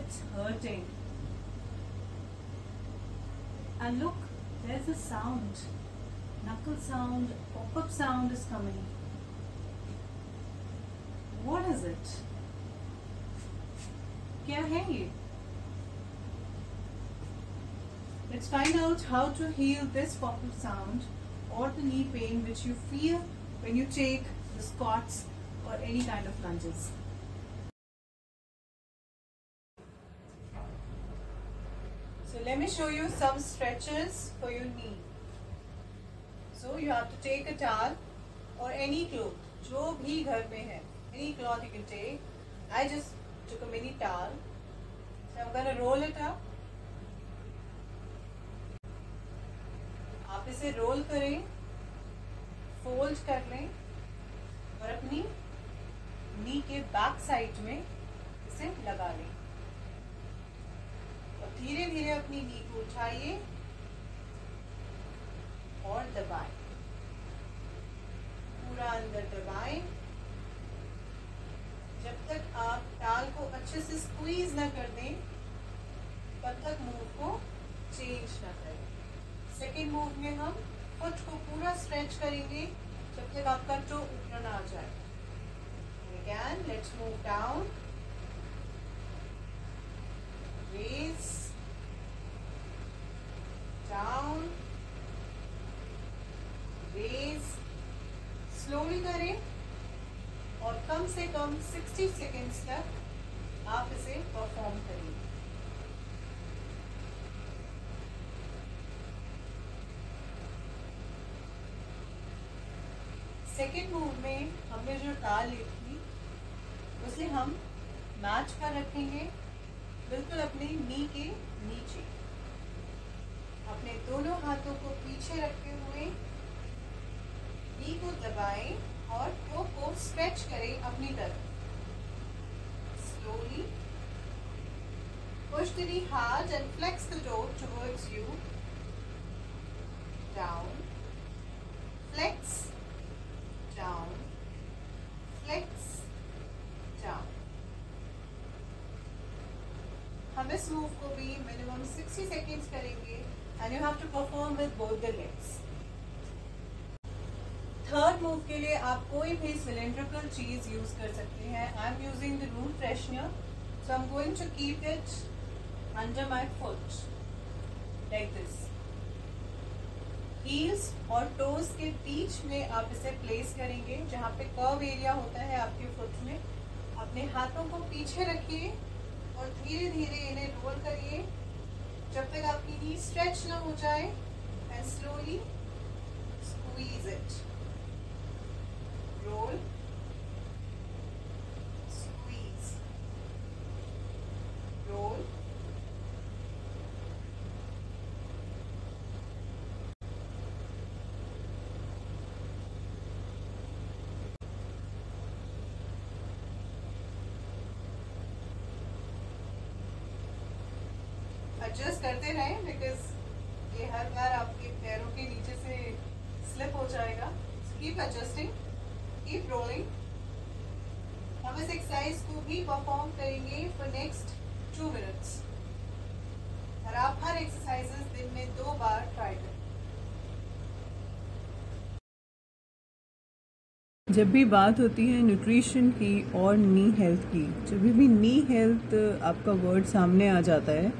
it's hurting. And look, there's a sound. Knuckle sound, pop-up sound is coming. What is it? क्या है ये? Let's find out how to heal this pop-up sound or the knee pain which you feel when you take the squats or any kind of lunges. So let me show you some stretches for your knee. So you have to take a towel or any cloth, जो भी घर में है, any cloth you can take. I just took a mini towel. So I'm going to roll it up. आप इसे role करें, fold कर लें और अपनी नी के बैक साइड में इसे लगा लें और धीरे धीरे अपनी नी को उठाइए और दबाएं, पूरा अंदर दबाएं जब तक आप टाल को अच्छे से स्क्वीज ना कर दें, तब तक मूव को चेंज ना करें। सेकेंड मूव में हम फुट को पूरा स्ट्रेच करेंगे जब तक आपका टो ऊपर ना आ जाए। Again let's move down, raise, down, raise, slowly करें और कम से कम 60 सेकेंड्स तक आप इसे परफॉर्म करेंगे। सेकेंड मूव में हमने जो टाल ली थी उसे हम मैच कर रखेंगे बिल्कुल अपने नी के नीचे। अपने दोनों हाथों को पीछे रखते हुए नी को दबाएं और टो को स्ट्रेच करें अपनी तरफ। Slowly push the knee hard and flex the toe towards you. Down, flex, down, flex, down. हम इस मूव को भी मिनिमम 60 सेकेंड्स करेंगे and you have to perform with both the legs. Third move के लिए आप कोई भी cylindrical चीज यूज कर सकते हैं। I am using the room freshener, so I am going to keep it under my foot like this. Heels और टोज के बीच में आप इसे प्लेस करेंगे, जहाँ पे कर्व एरिया होता है आपके फुट में। अपने हाथों को पीछे रखिए और धीरे धीरे इन्हें रोल करिए जब तक आपकी नी स्ट्रेच ना हो जाए and slowly squeeze it. Roll, squeeze, roll, adjust करते रहें बिकॉज ये हर बार आपके पैरों के नीचे से स्लिप हो जाएगा। Keep adjusting, keep rolling. हम इस एक्सरसाइज को भी परफॉर्म करेंगे फॉर नेक्स्ट 2 मिनट्स और आप हर एक्सरसाइजेस दिन में 2 बार ट्राई करें। जब भी बात होती है न्यूट्रिशन की और नी हेल्थ की, जब भी नी हेल्थ आपका वर्ड सामने आ जाता है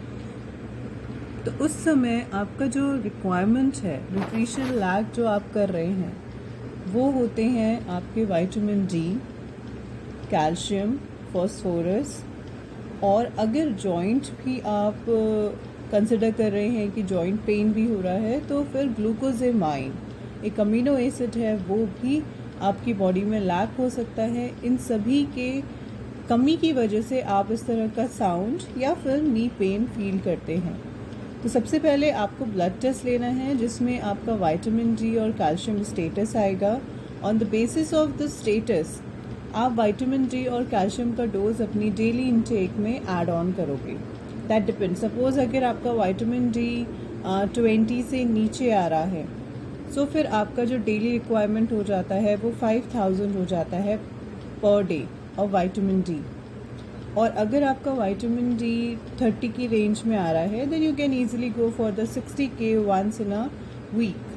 तो उस समय आपका जो रिक्वायरमेंट है, न्यूट्रिशन लैक जो आप कर रहे हैं, वो होते हैं आपके विटामिन डी, कैल्शियम, फॉस्फोरस। और अगर जॉइंट भी आप कंसिडर कर रहे हैं कि जॉइंट पेन भी हो रहा है, तो फिर ग्लूकोजेमाइन एक अमीनो एसिड है, वो भी आपकी बॉडी में लैक हो सकता है। इन सभी के कमी की वजह से आप इस तरह का साउंड या फिर नी पेन फील करते हैं। तो सबसे पहले आपको ब्लड टेस्ट लेना है जिसमें आपका विटामिन डी और कैल्शियम स्टेटस आएगा। On the basis of the status आप विटामिन डी और कैल्शियम का डोज अपनी डेली इनटेक में ऐड ऑन करोगे। That depend. सपोज अगर आपका विटामिन डी 20 से नीचे आ रहा है, सो फिर आपका जो डेली रिक्वायरमेंट हो जाता है वो 5000 हो जाता है per day of vitamin D. और अगर आपका विटामिन डी 30 की रेंज में आ रहा है, then you can easily go for the 60K once in a week.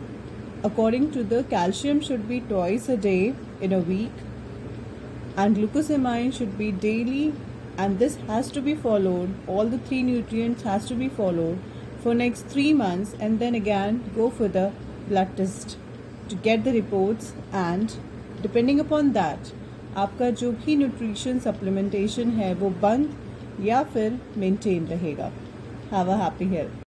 According to the calcium should be twice a day in a week, and glucosamine should be daily, and this has to be followed. All the 3 nutrients has to be followed for next 3 months, and then again go for the blood test to get the reports, and depending upon that आपका जो भी nutrition supplementation है वो बंद या फिर maintain रहेगा. Have a happy health.